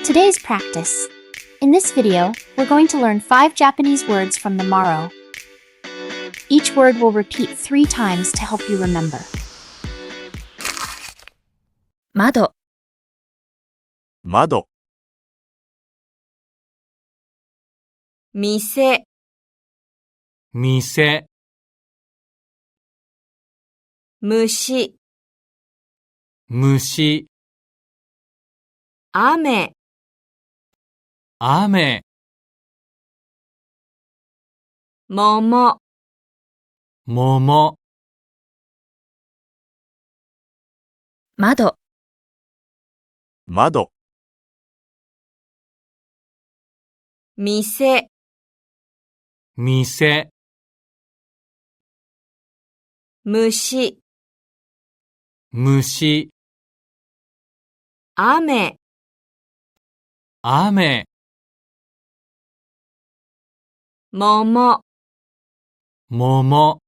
Today's practice. In this video, we're going to learn 5 Japanese words from the Maro. Each word will repeat 3 times to help you remember. mado, 窓、mise, 店、mushi, 虫、雨、雨、桃、桃、窓、窓、mise, 店、虫、虫、雨、雨、桃、桃、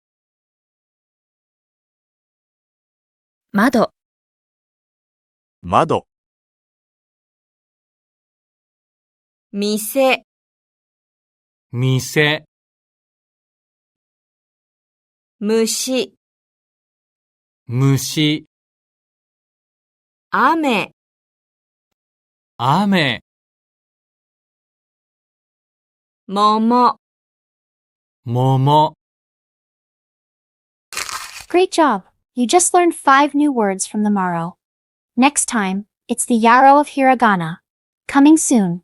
窓、窓、mise, 店、虫、虫、雨、雨、桃。桃。 Great job! You just learned 5 new words from the Maro. Next time, it's the Yarrow of Hiragana. Coming soon.